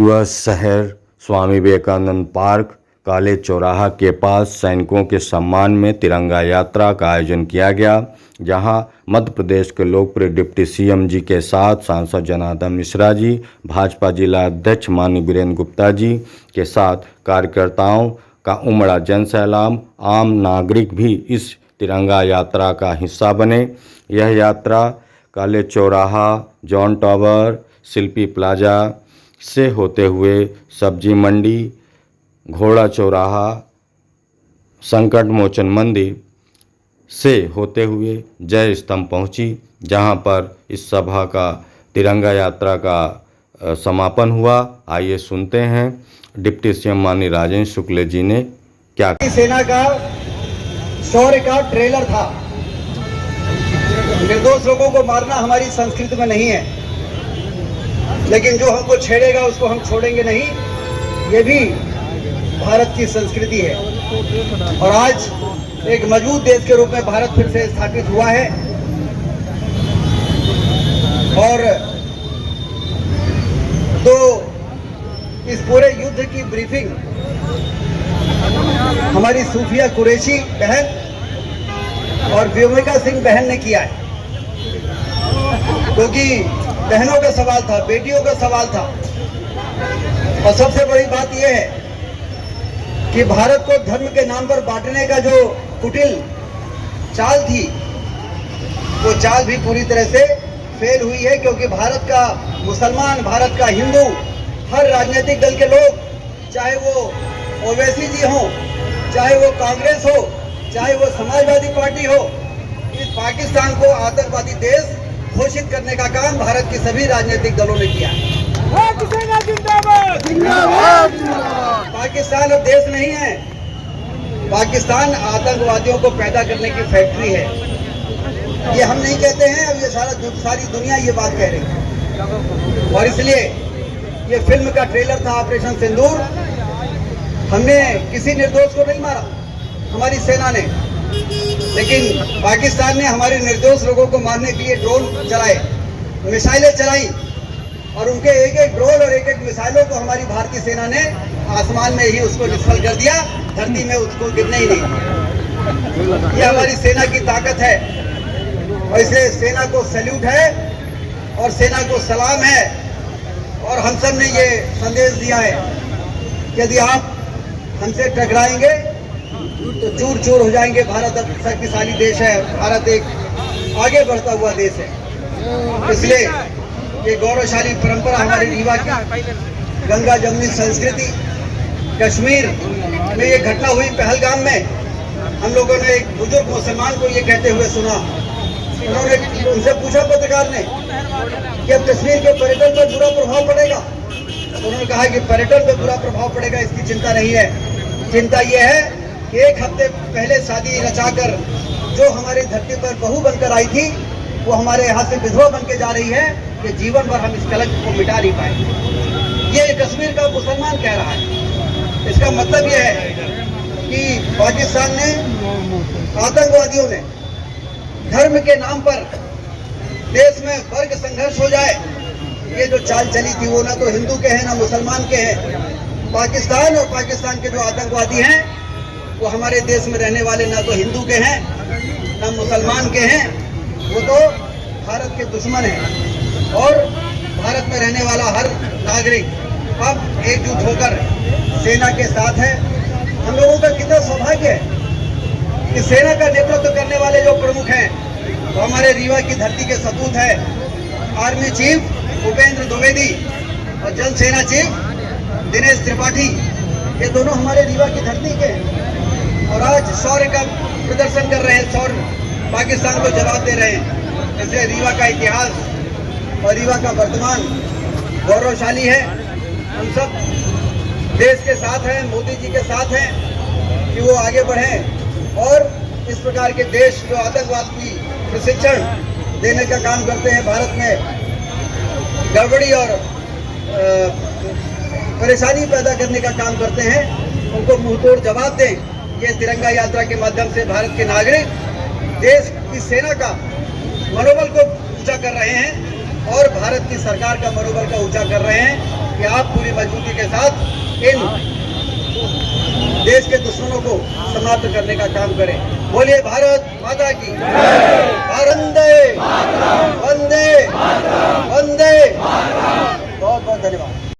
वह शहर स्वामी विवेकानंद पार्क काले चौराहा के पास सैनिकों के सम्मान में तिरंगा यात्रा का आयोजन किया गया, जहां मध्य प्रदेश के लोकप्रिय डिप्टी सीएम जी के साथ सांसद जनार्दन मिश्रा जी, भाजपा जिला अध्यक्ष माननीय वीरेंद्र गुप्ता जी के साथ कार्यकर्ताओं का उमड़ा जनसैलाब, आम नागरिक भी इस तिरंगा यात्रा का हिस्सा बने। यह यात्रा काले चौराहा, जॉन टावर, शिल्पी प्लाजा से होते हुए सब्जी मंडी, घोड़ा चौराहा, संकट मोचन मंदिर से होते हुए जय स्तंभ पहुंची, जहां पर इस सभा का तिरंगा यात्रा का समापन हुआ। आइए सुनते हैं डिप्टी सीएम माननीय राजेंद्र शुक्ल जी ने क्या। सेना का शौर्य का ट्रेलर था। निर्दोष लोगों को मारना हमारी संस्कृति में नहीं है, लेकिन जो हमको छेड़ेगा उसको हम छोड़ेंगे नहीं, ये भी भारत की संस्कृति है। और आज एक मजबूत देश के रूप में भारत फिर से स्थापित हुआ है। और तो इस पूरे युद्ध की ब्रीफिंग हमारी सूफिया कुरैशी बहन और व्योमिका सिंह बहन ने किया है, क्योंकि बहनों का सवाल था, बेटियों का सवाल था। और सबसे बड़ी बात यह है कि भारत को धर्म के नाम पर बांटने का जो कुटिल चाल थी, वो चाल भी पूरी तरह से फेल हुई है, क्योंकि भारत का मुसलमान, भारत का हिंदू, हर राजनीतिक दल के लोग, चाहे वो ओवैसी जी हो, चाहे वो कांग्रेस हो, चाहे वो समाजवादी पार्टी हो, इस पाकिस्तान को आतंकवादी देश घोषित करने का काम भारत के सभी राजनीतिक दलों ने किया। पाकिस्तान अब देश नहीं है, पाकिस्तान आतंकवादियों को पैदा करने की फैक्ट्री है। ये हम नहीं कहते हैं, अब ये सारी दुनिया ये बात कह रही है। और इसलिए ये फिल्म का ट्रेलर था ऑपरेशन सिंदूर। हमने किसी निर्दोष को नहीं मारा, हमारी सेना ने, लेकिन पाकिस्तान ने हमारे निर्दोष लोगों को मारने के लिए ड्रोन चलाए, मिसाइलें चलाई, और उनके एक एक ड्रोन और एक एक मिसाइलों को हमारी भारतीय सेना ने आसमान में ही उसको निष्फल कर दिया, धरती में उसको गिरने ही नहीं। ये हमारी सेना की ताकत है, और इसलिए सेना को सैल्यूट है और सेना को सलाम है। और हम सब ने ये संदेश दिया है कि यदि आप हमसे टकराएंगे तो चूर चूर हो जाएंगे। भारत अब शक्तिशाली देश है, भारत एक आगे बढ़ता हुआ देश है। इसलिए ये गौरवशाली परंपरा हमारी रीवा की, गंगा जमुनी संस्कृति, कश्मीर में ये घटना हुई पहलगाम में। हम लोगों ने एक बुजुर्ग मुसलमान को ये कहते हुए सुना, उन्होंने उनसे पूछा पत्रकार ने कि अब कश्मीर के पर्यटन पर बुरा प्रभाव पड़ेगा। उन्होंने कहा कि पर्यटन पर बुरा प्रभाव पड़ेगा इसकी चिंता नहीं है, चिंता ये है कि एक हफ्ते पहले शादी रचाकर जो हमारी धरती पर बहू बनकर आई थी, वो हमारे यहाँ से विधवा बन के जा रही है कि जीवन भर हम इस कलंक को मिटा नहीं पाए। ये कश्मीर का मुसलमान कह रहा है। इसका मतलब ये है कि पाकिस्तान ने, आतंकवादियों ने धर्म के नाम पर देश में वर्ग संघर्ष हो जाए, ये जो चाल चली थी, वो ना तो हिंदू के हैं ना मुसलमान के हैं। पाकिस्तान और पाकिस्तान के जो आतंकवादी हैं, वो हमारे देश में रहने वाले ना तो हिंदू के हैं ना मुसलमान के हैं, वो तो भारत के दुश्मन हैं। और भारत में रहने वाला हर नागरिक अब एकजुट होकर सेना के साथ है। हम लोगों का कितना सौभाग्य है कि सेना का नेतृत्व करने वाले जो प्रमुख हैं, वो हमारे रीवा की धरती के सपूत हैं। आर्मी चीफ भूपेंद्र द्विवेदी और जल सेना चीफ दिनेश त्रिपाठी, ये दोनों हमारे रीवा की धरती के, और आज शौर्य का प्रदर्शन कर रहे हैं, शौर्य पाकिस्तान को जवाब दे रहे हैं। इसलिए रीवा का इतिहास और रीवा का वर्तमान गौरवशाली है। हम सब देश के साथ हैं, मोदी जी के साथ हैं कि वो आगे बढ़ें और इस प्रकार के देश जो आतंकवाद की प्रशिक्षण देने का काम करते हैं, भारत में गड़बड़ी और परेशानी पैदा करने का काम करते हैं, उनको मुंहतोड़ जवाब दें। ये तिरंगा यात्रा के माध्यम से भारत के नागरिक देश की सेना का मनोबल को ऊंचा कर रहे हैं और भारत की सरकार का मनोबल का ऊंचा कर रहे हैं। कि आप पूरी मजबूती के साथ इन देश के दुश्मनों को समाप्त करने का काम करें। बोलिए भारत माता की, वंदे